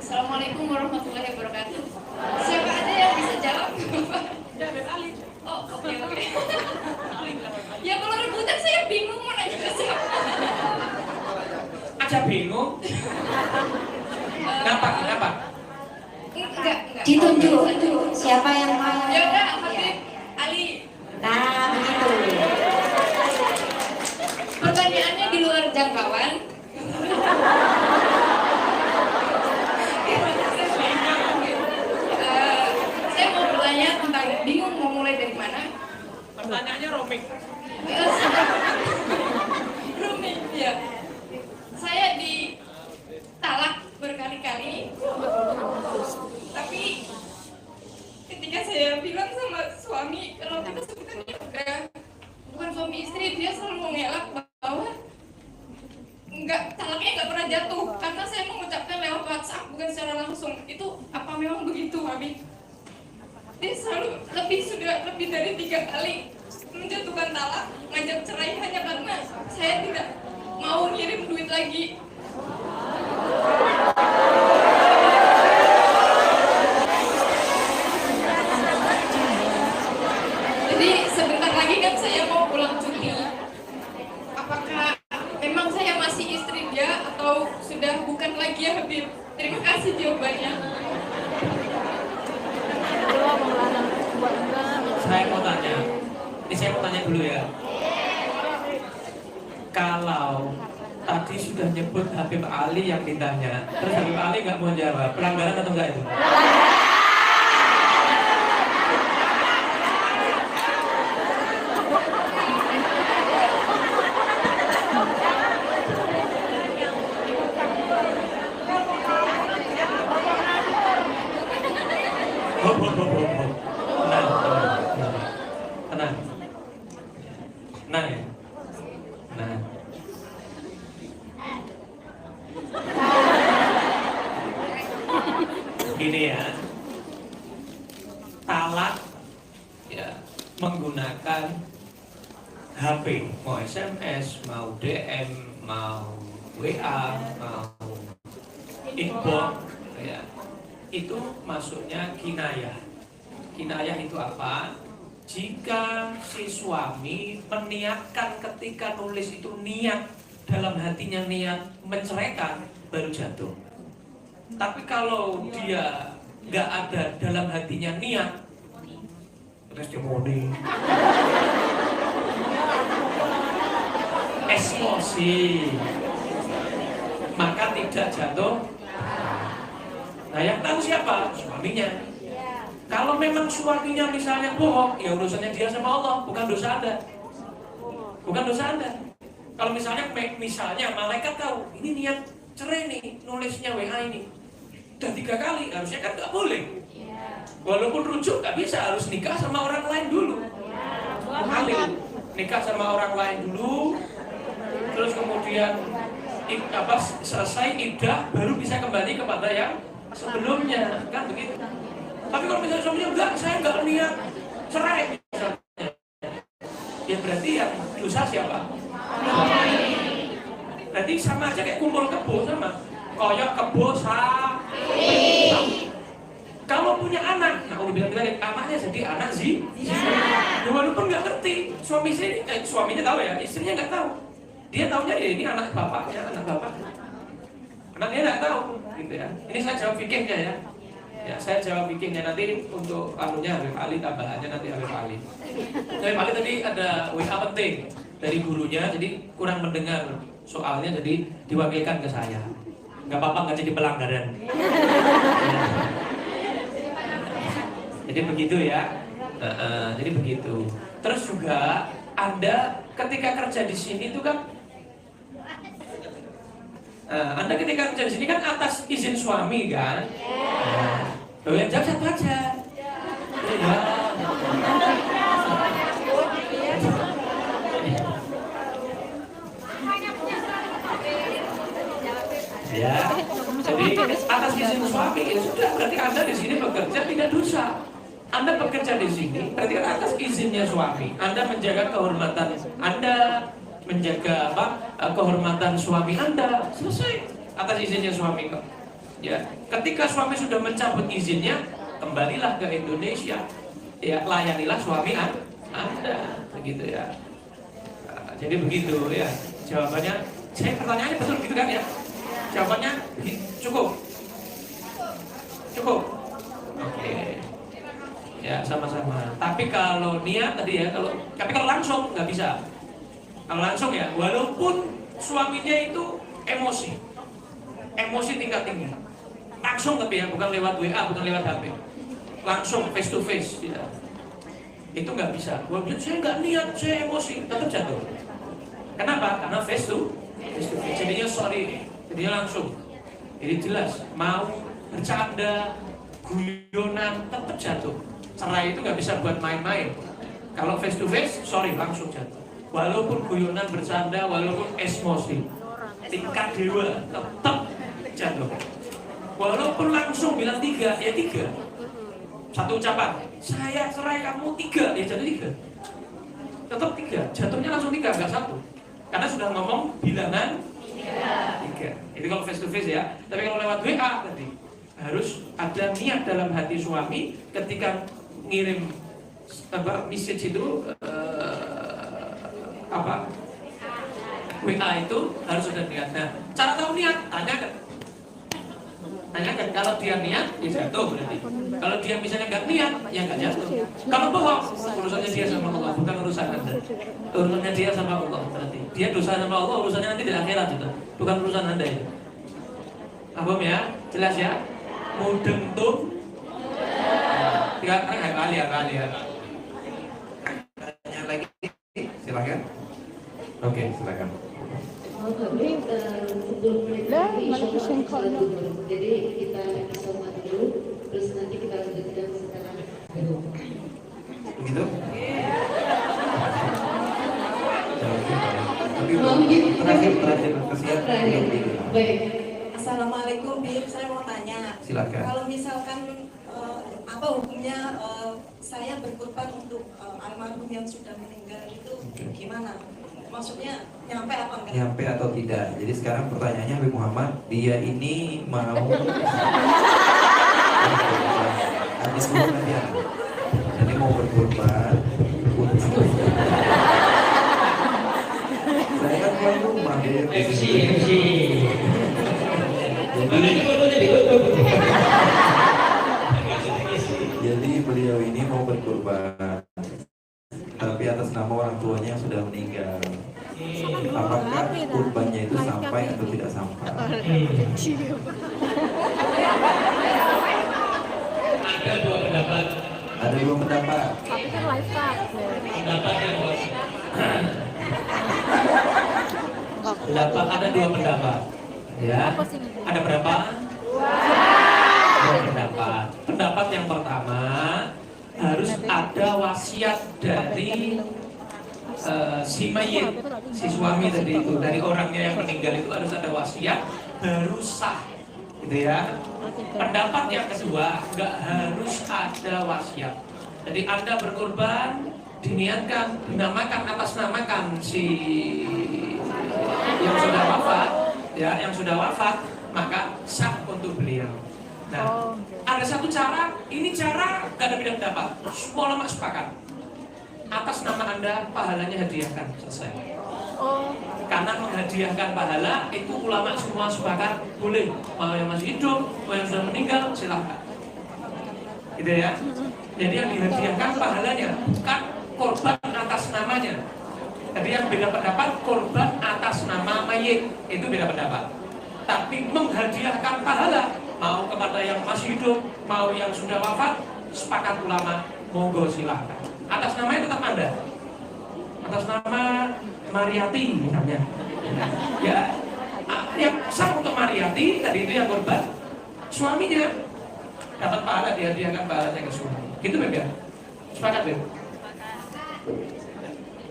Assalamualaikum warahmatullahi wabarakatuh. Siapa aja yang bisa jawab? Ya, Ben Ali. Oh, oke. Ya kalau rebutan saya bingung mau nanya ke siapa. Aja bingung. Kenapa? Enggak. Ditunjuk siapa yang mau. Ya udah, Habib Ali. Nah, begitu. Pertanyaannya di luar jangkauan. Saya mau bertanya tentang bingung mau mulai dari mana. Pertanyaannya roaming. Rumit, ya. Saya ditalak berkali-kali. Tapi ketika saya bilang sama suami kalau kita sebenarnya bukan suami istri, dia selalu mengelak bahwa talaknya nggak pernah jatuh karena saya mengucapkan lewat WhatsApp bukan secara langsung. Itu apa memang begitu, Habib? Dia selalu sudah lebih dari 3 kali menjatuhkan talak, ngajak cerai hanya karena saya tidak mau ngirim duit lagi. Jadi sebentar lagi kan saya mau pulang cuti. Apakah memang saya masih istri dia atau sudah bukan lagi ya, Habib? Terima kasih jawabannya. Saya mau tanya dulu ya. Kalau tadi sudah nyebut Habib Ali yang ditanya, terus Habib Ali nggak mau jawab, pelanggaran atau enggak itu? Tenang ya. Gini ya, talak ya menggunakan HP, mau SMS, mau DM, mau WA, mau inbox, ya itu masuknya kinayah. Kinayah itu apa? Jika si suami meniatkan ketika nulis itu niat dalam hatinya niat menceraikan, baru jatuh. Tapi kalau dia nggak ada dalam hatinya niat, testimoni, emosi, maka tidak jatuh. Nah yang tahu siapa? Suaminya. Kalau memang suaminya misalnya bohong, ya urusannya dia sama Allah, bukan dosa Anda. Bukan dosa Anda. Kalau misalnya malaikat tahu, ini niat cerai nih, nulisnya WA ini udah 3 kali, harusnya kan nggak boleh. Walaupun rujuk nggak bisa, harus nikah sama orang lain dulu. Nikah sama orang lain dulu, terus kemudian selesai iddah, baru bisa kembali kepada yang sebelumnya, kan begitu. Tapi kalau misalnya suaminya enggak, saya enggak niat cerai misalnya, ya berarti yang dosa siapa? Berarti sama aja kayak kumpul kebo, sama koyok kebo Kalau punya anak, nah udah bilang anaknya jadi anak sih. Ya, walaupun nggak ngerti, suaminya tahu ya, istrinya nggak tahu. Dia tahunya ini anak bapaknya, anaknya nggak tahu, gitu ya. Ini saya jawab fikihnya ya. Ya, saya jawab bikinnya nanti untuk anunya Habib Ali, tambahannya nanti Habib Ali. Habib Ali tadi ada WA penting dari gurunya, jadi kurang mendengar soalnya, jadi diwakilkan ke saya. Gak apa-apa, nggak jadi pelanggaran. Jadi begitu ya. Jadi begitu. Terus juga Anda ketika kerja di sini itu kan, Anda ketika kerja di sini kan atas izin suami kan? Yang jawab satu aja. Ya. Jadi atas izin suami, ya sudah, berarti Anda di sini bekerja tidak dosa. Anda bekerja di sini berarti atas izinnya suami. Anda menjaga kehormatan Anda, menjaga kehormatan suami Anda, selesai atas izinnya suami kok. Ya, ketika suami sudah mencabut izinnya, kembalilah ke Indonesia. Ya, layanilah suami Anda, begitu ya. Nah, jadi begitu ya. Jawabannya, saya pertanyaannya betul gitu kan ya? Jawabannya cukup. Cukup. Oke. Ya, sama-sama. Tapi kalau niat tadi ya, tapi kalau langsung nggak bisa. Kalau langsung ya, walaupun suaminya itu emosi tingkat tinggi. Langsung tapi ya, bukan lewat WA, bukan lewat HP. Langsung face to face ya. Itu nggak bisa. Saya nggak niat, saya emosi, tetap jatuh. Kenapa? Karena face to face. Jadinya sorry, jadinya langsung. Jadi jelas, mau bercanda, guyonan, tetap jatuh. Cerai itu nggak bisa buat main-main. Kalau face to face, sorry, langsung jatuh. Walaupun guyonan, bercanda, walaupun emosi, tingkat dewa tetap jatuh. Walaupun langsung bilang 3, ya 3. Satu ucapan, saya cerai kamu 3, ya jatuh 3. Tetap 3, jatuhnya langsung 3, nggak 1. Karena sudah ngomong bilangan 3. Ini kalau face to face ya. Tapi kalau lewat WA tadi, harus ada niat dalam hati suami ketika ngirim message itu WA itu harus sudah niat. Nah, cara tahu niat, tanyakan. Kalau dia niat, ya jatuh berarti. Kalau dia misalnya nggak niat, ya nggak jatuh. Kalau bohong, urusannya dia sama Allah, bukan urusan Anda. Urusannya dia sama Allah berarti. Dia dosa sama Allah, urusannya nanti di akhirat itu, bukan urusan Anda ya. Paham ya? Jelas ya? Mudeng tuh. Tiga kali ya. Tanya lagi, silakan. Oke, silakan. Sebelum mereka jadi kita sholat dulu, terus nanti kita lanjutkan setelah Begitu? Terakhir kesian. Baik. Assalamualaikum, Bib. Saya mau tanya. Silakan. Kalau misalkan apa hukumnya saya berkorban untuk almarhum yang sudah meninggal itu gimana? Maksudnya nyampe apa enggak? Nyampe atau tidak. Jadi sekarang pertanyaannya Habib Muhammad, dia ini mau habis dulu kan ya. Ini mau berkorban untuk saya kan tuan rumah dia. Jadi beliau ini mau berkorban, tapi atas nama orang tuanya yang sudah meninggal. Apakah kurbannya itu sampai atau tidak sampai? Ada dua pendapat. Ada dua pendapat. Ada dua pendapat. Ya. Ada berapa? Dua pendapat. Pendapat yang pertama, harus ada wasiat dari si mayit, si suami tadi itu, dari orangnya yang meninggal itu harus ada wasiat baru sah, gitu ya. Pendapat yang kedua, nggak harus ada wasiat. Jadi Anda berkorban, diniatkan, dinamakan, atasnamakan si yang sudah wafat, ya, yang sudah wafat, maka sah untuk beliau. Nah, ada satu cara, ini cara gak ada beda pendapat, semua ulama sepakat. Atas nama Anda, pahalanya hadiahkan, selesai. Karena menghadiahkan pahala, itu ulama semua sepakat, boleh. Mau yang masih hidup, mau yang sudah meninggal, silahkan. Gitu ya. Jadi yang dihadiahkan pahalanya, bukan korban atas namanya. Jadi yang beda pendapat, korban atas nama mayit, itu beda pendapat. Tapi menghadiahkan pahala, mau kepada yang masih hidup, mau yang sudah wafat, sepakat ulama, monggo silahkan. Atas namanya tetap Anda. Atas nama Mariati misalnya. Ya, yang sah untuk Mariati tadi itu yang korban, suaminya dapat pahala, dihadiahkan pahalanya ke suami. Gitu Beb ya? Sepakat Beb?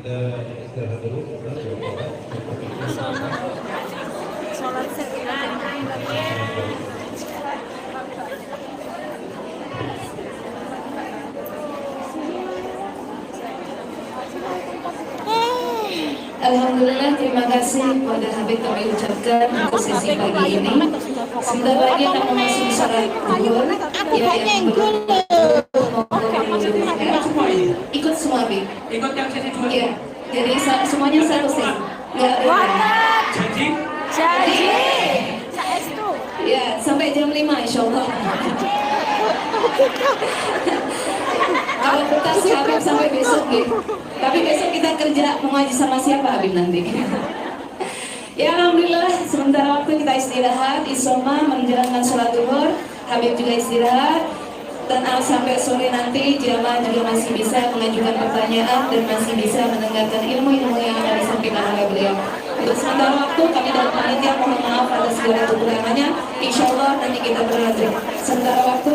Kita istirahat dulu. Sholat Alhamdulillah, terima kasih kepada Habib kami ucapkan untuk sesi pagi ini. Sebentar lagi akan memasuki sholat zuhur. Ya, yang ikut semua, Bi. Ikut yang sesi 2. Iya. Jadi semuanya satu sesi. Nggak ada. Janji? Jadi, saestu. Ya, sampai jam 5 insya Allah. Kalau bekas Habib sampai besok gitu. Tapi besok kita kerja mau ngaji sama siapa Habib nanti? Ya alhamdulillah sementara waktu kita istirahat, Isoma menjalankan sholat duhur, Habib juga istirahat. Dan sampai sore nanti jamaah juga masih bisa mengajukan pertanyaan dan masih bisa mendengarkan ilmu-ilmu yang akan disampaikan oleh beliau. Untuk sementara waktu kami dari panitia mohon maaf atas segala kekurangannya. Insya Allah nanti kita berlanjut. Sementara waktu